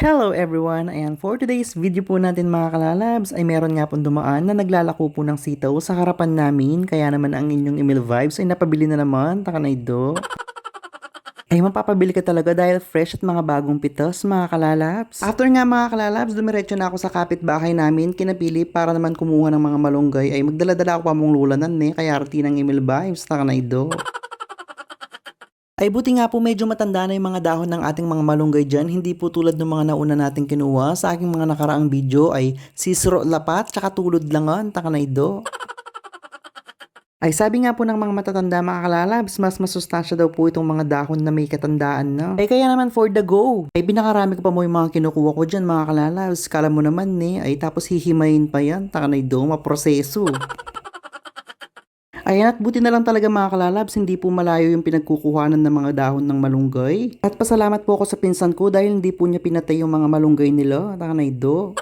Hello everyone! Ayan, for today's video po natin mga kalalabs ay meron nga pong dumaan na naglalako po ng sitaw sa harapan namin. Kaya naman ang inyong email vibes ay napabili na naman, takanaydo. Ay mapapabili ka talaga dahil fresh at mga bagong pitas mga kalalabs. After nga mga kalalabs, dumiretso na ako sa kapitbahay namin, kinapili para naman kumuha ng mga malunggay. Ay magdala-dala ako pa mong lulanan kaya arti ng email vibes, takanaydo. Ay buti nga po medyo matanda na yung mga dahon ng ating mga malunggay dyan. Hindi po tulad ng mga nauna nating kinuha. Sa aking mga nakaraang video ay sisro lapat tsaka tulod langan, takanaydo. Ay sabi nga po ng mga matatanda mga kalalabs, mas masustansya daw po itong mga dahon na may katandaan na. Ay kaya naman for the go. Ay binakarami ko pa mo yung mga kinukuha ko dyan mga kalalabs. Kala mo naman ay tapos hihimayin pa yan, takanaydo, maproseso. Ayan at buti na lang talaga mga kalalabs, hindi po malayo yung pinagkukuhanan ng mga dahon ng malunggay. At pasalamat po ako sa pinsan ko dahil hindi po niya pinatay yung mga malunggay nila, takanaydo.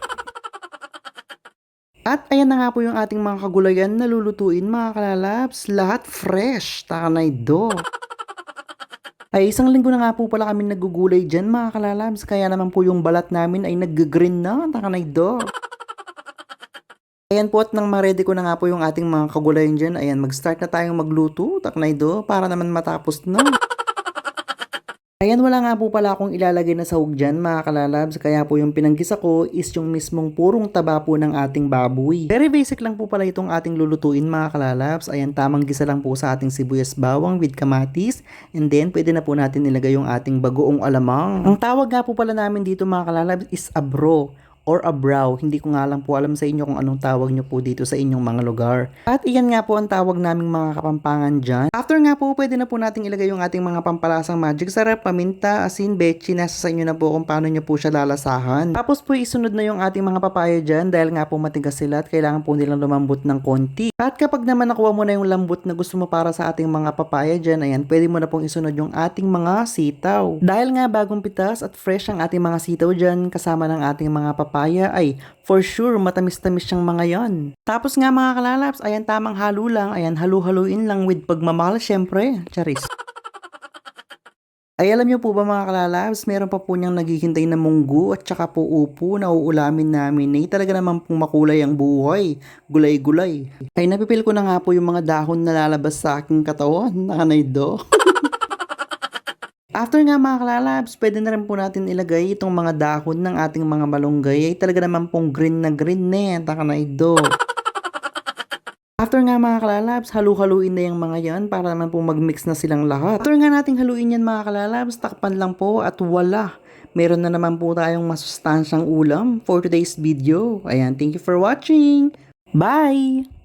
At ayan na nga po yung ating mga kagulayan na lulutuin mga kalalabs, lahat fresh, takanaydo. Ay isang linggo na nga po pala kami nagugulay dyan mga kalalabs, kaya naman po yung balat namin ay nag-green na, takanaydo. Ayan po at nang ma-ready ko na nga po yung ating mga kagulayan dyan, ayan mag-start na tayong magluto, taknaydo, para naman matapos na. Ayan wala nga po pala akong ilalagay na sahog dyan mga kalalabs, kaya po yung pinanggisa ko is yung mismong purong taba po ng ating baboy. Very basic lang po pala itong ating lulutuin mga kalalabs, ayan tamang gisa lang po sa ating sibuyas bawang with kamatis, and then pwede na po natin ilagay yung ating bagoong alamang. Ang tawag nga po pala namin dito mga kalalabs is abro or abraw. Hindi ko nga lang po alam sa inyo kung anong tawag nyo po dito sa inyong mga lugar. At iyan nga po ang tawag naming mga kapampangan dyan. After nga po, pwede na po nating ilagay yung ating mga pampalasang magic sarap, paminta, asin, betchin. Nasa sa inyo na po kung paano nyo po siya lalasahan. Tapos po isunod na yung ating mga papaya dyan dahil nga po matigas sila at kailangan po nilang lumambot ng konti. At kapag naman nakuha mo na yung lambot na gusto mo para sa ating mga papaya dyan, ayan, pwede mo na pong isunod yung ating mga sitaw. Dahil nga bagong pitas at fresh ang ating mga sitaw dyan kasama ng ating mga papaya ay for sure matamis-tamis siyang mga yon. Tapos nga mga kalalabs, ayan tamang halo lang, ayan halu-haluin lang with pagmamahal syempre, charis. Ay alam niyo po ba mga kalalabs, meron pa po niyang naghihintay na munggo at saka po upo na uulamin namin. Talaga naman pong makulay ang buhay, gulay-gulay. Ay napipil ko na nga po yung mga dahon na lalabas sa aking katawan, nakanaydo. After nga mga kalalabs, pwede na rin po natin ilagay itong mga dahon ng ating mga malunggay. Ay talaga naman pong green na green takanaydo. After nga mga kalalabs, halu-haluin na yung mga yan para naman po mag-mix na silang lahat. After nga nating haluin yan mga kalalabs, takpan lang po at wala. Meron na naman po tayong masustansyang ulam for today's video. Ayan, thank you for watching. Bye!